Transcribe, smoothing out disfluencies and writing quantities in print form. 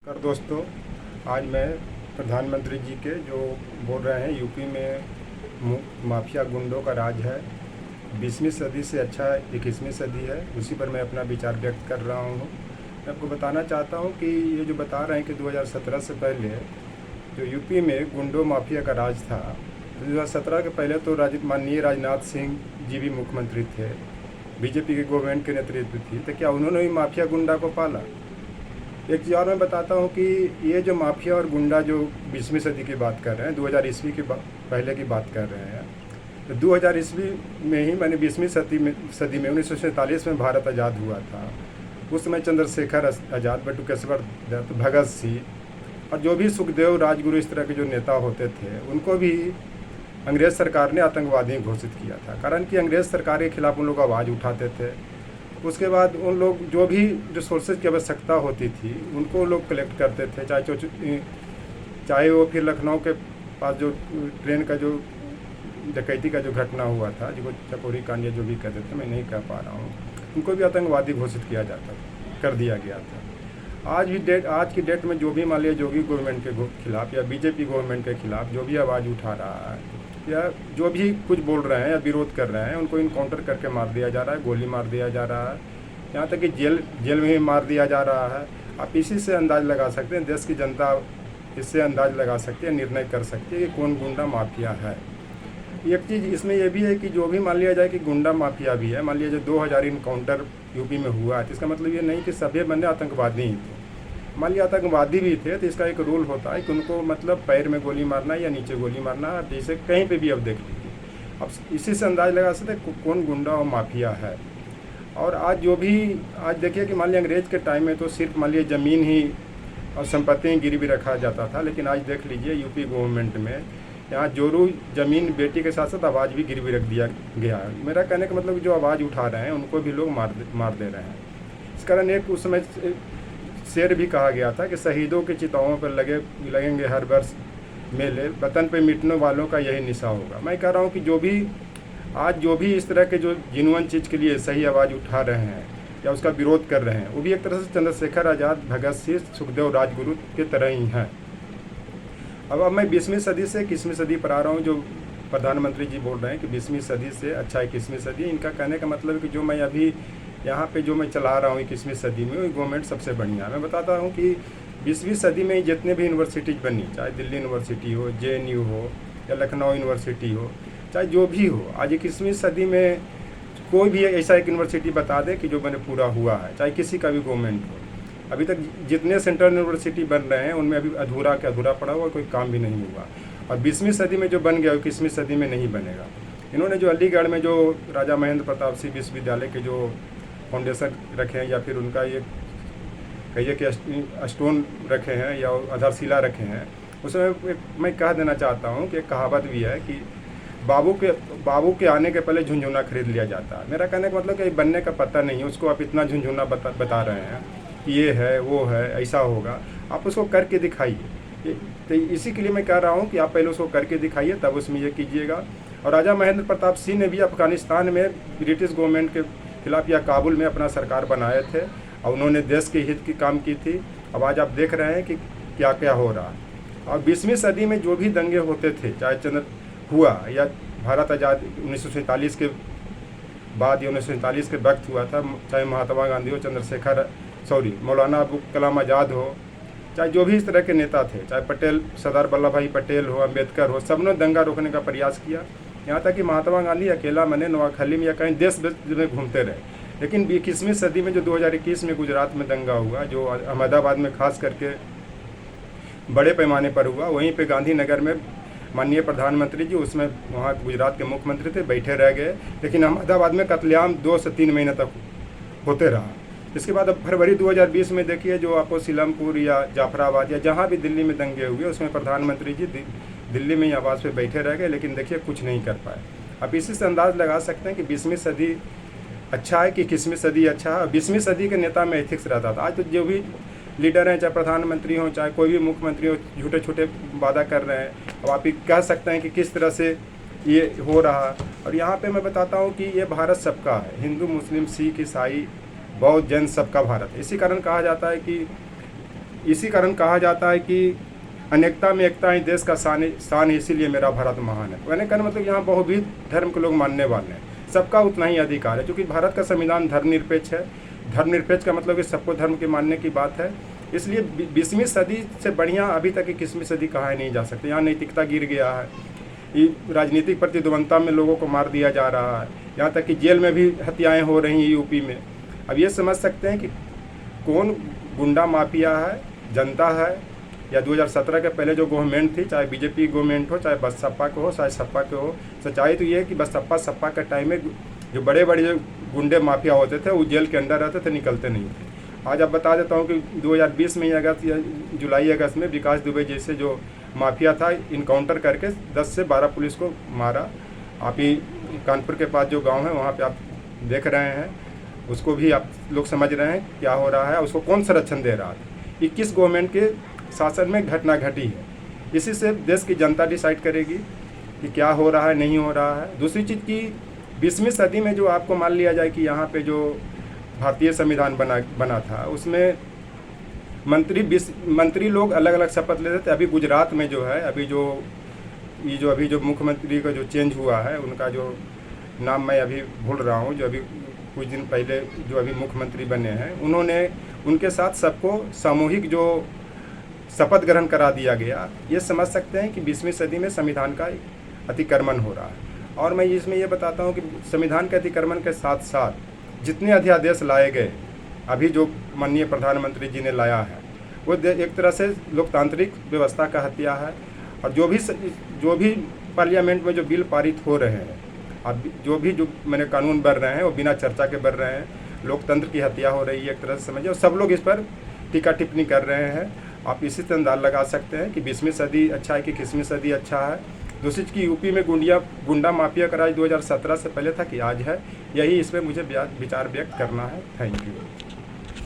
नमस्कार दोस्तों, आज मैं प्रधानमंत्री जी के जो बोल रहे हैं यूपी में माफिया गुंडों का राज है, 20वीं सदी से अच्छा 21वीं सदी है, उसी पर मैं अपना विचार व्यक्त कर रहा हूँ। मैं आपको बताना चाहता हूँ कि ये जो बता रहे हैं कि 2017 से पहले जो यूपी में गुंडों माफिया का राज था, 2017 के पहले तो माननीय राजनाथ सिंह जी भी मुख्यमंत्री थे, बीजेपी के गवर्नमेंट के नेतृत्व थी, तो क्या उन्होंने भी माफिया गुंडा को पाला? एक चीज़ और मैं बताता हूँ कि ये जो माफिया और गुंडा जो 20वीं सदी की बात कर रहे हैं, 2000 ईस्वी की पहले की बात कर रहे हैं, तो 2000 ईस्वी में ही मैंने 20वीं सदी में 1947 में भारत आज़ाद हुआ था। उस समय चंद्रशेखर आज़ाद, बटुकेश्वर दत्त, भगत सिंह और जो भी सुखदेव, राजगुरु, इस तरह के जो नेता होते थे, उनको भी अंग्रेज़ सरकार ने आतंकवादी घोषित किया था। कारण कि अंग्रेज़ सरकार के खिलाफ उन लोग आवाज़ उठाते थे। उसके बाद उन लोग जो भी रिसोर्सेज की आवश्यकता होती थी उनको लोग कलेक्ट करते थे, चाहे वो फिर लखनऊ के पास जो ट्रेन का जो डकैती का जो घटना हुआ था, जिसको चकोरी कांड जो भी कहते थे, मैं नहीं कह पा रहा हूँ, उनको भी आतंकवादी घोषित किया जाता कर दिया गया था। आज की डेट में जो भी मान लिया योगी गवर्नमेंट के खिलाफ या बीजेपी गवर्नमेंट के खिलाफ जो भी आवाज़ उठा रहा है या जो भी कुछ बोल रहे हैं या विरोध कर रहे हैं, उनको इनकाउंटर करके मार दिया जा रहा है, गोली मार दिया जा रहा है, यहाँ तक कि जेल में भी मार दिया जा रहा है। आप इसी से अंदाज़ लगा सकते हैं, देश की जनता इससे अंदाज़ लगा सकती है, निर्णय कर सकती है कि कौन गुंडा माफिया है। एक चीज़ इसमें यह भी है कि जो भी मान लिया जाए कि गुंडा माफिया भी है, मान लिया जो 2000 इनकाउंटर यूपी में हुआ है, तो इसका मतलब ये नहीं कि सभी बंदे आतंकवादी ही थे। मान लिया आतंकवादी भी थे तो इसका एक रूल होता है कि उनको मतलब पैर में गोली मारना या नीचे गोली मारना, जैसे कहीं पे भी अब देख लीजिए। अब इसी से अंदाज़ लगा सकते हैं कौन गुंडा और माफिया है। और आज देखिए कि मान लिया अंग्रेज़ के टाइम में तो सिर्फ मान लिया ज़मीन ही और संपत्ति गिरवी रखा जाता था, लेकिन आज देख लीजिए यूपी गवर्नमेंट में यहाँ जोरू ज़मीन बेटी के साथ साथ आवाज़ भी गिरवी रख दिया गया है। मेरा कहने का मतलब जो आवाज़ उठा रहे हैं उनको भी लोग मार दे रहे हैं। इस कारण एक उस समय शेर भी कहा गया था कि शहीदों की चिताओं पर लगेंगे हर वर्ष मेले, वतन पे मिटने वालों का यही निशा होगा। मैं कह रहा हूँ कि जो भी इस तरह के जो जिन्वन चीज़ के लिए सही आवाज़ उठा रहे हैं या उसका विरोध कर रहे हैं, वो भी एक तरह से चंद्रशेखर आज़ाद, भगत सिंह, सुखदेव, राजगुरु के तरह ही हैं। अब मैं 20वीं सदी से 21वीं सदी पर आ रहा हूँ। जो प्रधानमंत्री जी बोल रहे हैं कि 20वीं सदी से अच्छा 21वीं सदी, इनका कहने का मतलब है कि जो मैं अभी यहाँ पे जो मैं चला रहा हूँ 21वीं सदी में, वो गवर्नमेंट सबसे बढ़िया है। मैं बताता हूँ कि 20वीं सदी में जितने भी यूनिवर्सिटीज़ बनी, चाहे दिल्ली यूनिवर्सिटी हो, JNU हो या लखनऊ यूनिवर्सिटी हो, चाहे जो भी हो, आज 21वीं सदी में कोई भी ऐसा एक यूनिवर्सिटी बता दे कि जो मैंने पूरा हुआ है, चाहे किसी का भी गवर्नमेंट हो। अभी तक जितने सेंट्रल यूनिवर्सिटी बन रहे हैं उनमें अभी अधूरा के अधूरा पड़ा हुआ, कोई काम भी नहीं हुआ। और 20वीं सदी में जो बन गया 21वीं सदी में नहीं बनेगा। इन्होंने जो अलीगढ़ में जो राजा महेंद्र प्रताप सिंह विश्वविद्यालय के जो फाउंडेशन रखे हैं या फिर उनका ये कहिए कि स्टोन रखे हैं या आधारशिला रखे हैं, उसमें मैं कह देना चाहता हूँ कि एक कहावत भी है कि बाबू के आने के पहले झुनझुना खरीद लिया जाता है। मेरा कहने का मतलब कि बनने का पता नहीं है, उसको आप इतना झुनझुना बता रहे हैं कि ये है, वो है, ऐसा होगा। आप उसको करके दिखाइए। तो इसी के लिए मैं कह रहा हूँ कि आप पहले उसको करके दिखाइए, तब उसमें ये कीजिएगा। और राजा महेंद्र प्रताप सिंह ने भी अफगानिस्तान में ब्रिटिश गवर्नमेंट के खिलाफ या काबुल में अपना सरकार बनाए थे और उन्होंने देश के हित की काम की थी। अब आज आप देख रहे हैं कि क्या क्या हो रहा है। और 20वीं सदी में जो भी दंगे होते थे, चाहे हुआ या भारत आज़ाद 1947 के बाद या 1947 के वक्त हुआ था, चाहे महात्मा गांधी हो, मौलाना अबुल कलाम आज़ाद हो, चाहे जो भी इस तरह के नेता थे, चाहे सरदार वल्लभ भाई पटेल हो, अम्बेडकर हो, सबने दंगा रोकने का प्रयास किया। यहाँ तक कि महात्मा गांधी अकेला मने नोआखली में या कहीं देश में घूमते रहे। लेकिन 21वीं सदी में जो 2021 में गुजरात में दंगा हुआ, जो अहमदाबाद में खास करके बड़े पैमाने पर हुआ, वहीं पे गांधीनगर में माननीय प्रधानमंत्री जी, उसमें वहाँ गुजरात के मुख्यमंत्री थे, बैठे रह गए। लेकिन अहमदाबाद में कत्लेआम 2 से 3 महीने तक होते रहा। इसके बाद अब फरवरी 2020 में देखिए जो आपको सीलमपुर या जाफराबाद या जहाँ भी दिल्ली में दंगे हुए, उसमें प्रधानमंत्री जी दिल्ली में ही आवास पे बैठे रह गए, लेकिन देखिए कुछ नहीं कर पाए। अब इसी से अंदाज़ लगा सकते हैं कि 20वीं सदी अच्छा है कि 21वीं सदी अच्छा है। 20वीं सदी के नेता में एथिक्स रहता था। आज तो जो भी लीडर हैं, चाहे प्रधानमंत्री हो, चाहे कोई भी मुख्यमंत्री हो, झूठे छोटे वादा कर रहे हैं। अब आप कह सकते हैं कि किस तरह से ये हो रहा। और यहाँ पे मैं बताता हूँ कि ये भारत सबका है, हिंदू, मुस्लिम, सिख, ईसाई, बौद्ध, जैन, सबका भारत है। इसी कारण कहा जाता है कि इसी कारण कहा जाता है कि अनेकता में एकता ही देश का शान है, इसीलिए मेरा भारत महान है। कहने का मतलब यहाँ बहुविध धर्म के लोग मानने वाले हैं, सबका उतना ही अधिकार है, क्योंकि भारत का संविधान धर्मनिरपेक्ष है। धर्मनिरपेक्ष का मतलब कि सबको धर्म के मानने की बात है। इसलिए 20वीं सदी से बढ़िया अभी तक 21वीं सदी कहा नहीं जा सकती। यहाँ नैतिकता गिर गया है, ये राजनीतिक प्रतिद्वंदता में लोगों को मार दिया जा रहा है, यहाँ तक कि जेल में भी हत्याएं हो रही हैं यूपी में। अब ये समझ सकते हैं कि कौन गुंडा माफिया है, जनता है, या 2017 के पहले जो गवर्नमेंट थी, चाहे बीजेपी गवर्नमेंट हो, चाहे बसपा के हो, चाहे सपा के हो। सच्चाई तो ये है कि बसपा सपा के टाइम में जो बड़े बड़े जो गुंडे माफिया होते थे वो जेल के अंदर रहते थे, निकलते नहीं थे। आज आप बता देता हूँ कि 2020 में अगस्त या जुलाई अगस्त में विकास दुबे जैसे जो माफिया था, इनकाउंटर करके 10 से 12 पुलिस को मारा। आप ही कानपुर के पास जो गांव है वहाँ पे आप देख रहे हैं, उसको भी आप लोग समझ रहे हैं क्या हो रहा है, उसको कौन संरक्षण दे रहा था। 21 गवर्नमेंट के शासन में घटना घटी है। इसी से देश की जनता डिसाइड करेगी कि क्या हो रहा है, नहीं हो रहा है। दूसरी चीज़ की 20वीं सदी में जो आपको मान लिया जाए कि यहाँ पे जो भारतीय संविधान बना था, उसमें मंत्री लोग अलग अलग शपथ लेते थे। अभी गुजरात में जो है, अभी जो मुख्यमंत्री का जो चेंज हुआ है, उनका जो नाम मैं अभी भूल रहा हूँ, जो अभी कुछ दिन पहले जो अभी मुख्यमंत्री बने हैं, उनके साथ सबको सामूहिक जो शपथ ग्रहण करा दिया गया। ये समझ सकते हैं कि 20वीं सदी में संविधान का अतिक्रमण हो रहा है। और मैं इसमें ये बताता हूँ कि संविधान के अतिक्रमण के साथ साथ जितने अध्यादेश लाए गए, अभी जो माननीय प्रधानमंत्री जी ने लाया है, वो एक तरह से लोकतांत्रिक व्यवस्था का हत्या है। और जो भी पार्लियामेंट में जो बिल पारित हो रहे हैं, अब जो मैंने कानून बन रहे हैं, वो बिना चर्चा के बन रहे हैं। लोकतंत्र की हत्या हो रही है एक तरह से समझिए, और सब लोग इस पर टीका टिप्पणी कर रहे हैं। आप इसी से अंदाज़ा लगा सकते हैं कि 20वीं सदी अच्छा है कि 21वीं सदी अच्छा है। दूसरी चीज़ की यूपी में गुंडा माफिया का राज 2017 से पहले था कि आज है, यही इसमें मुझे विचार व्यक्त करना है। Thank you.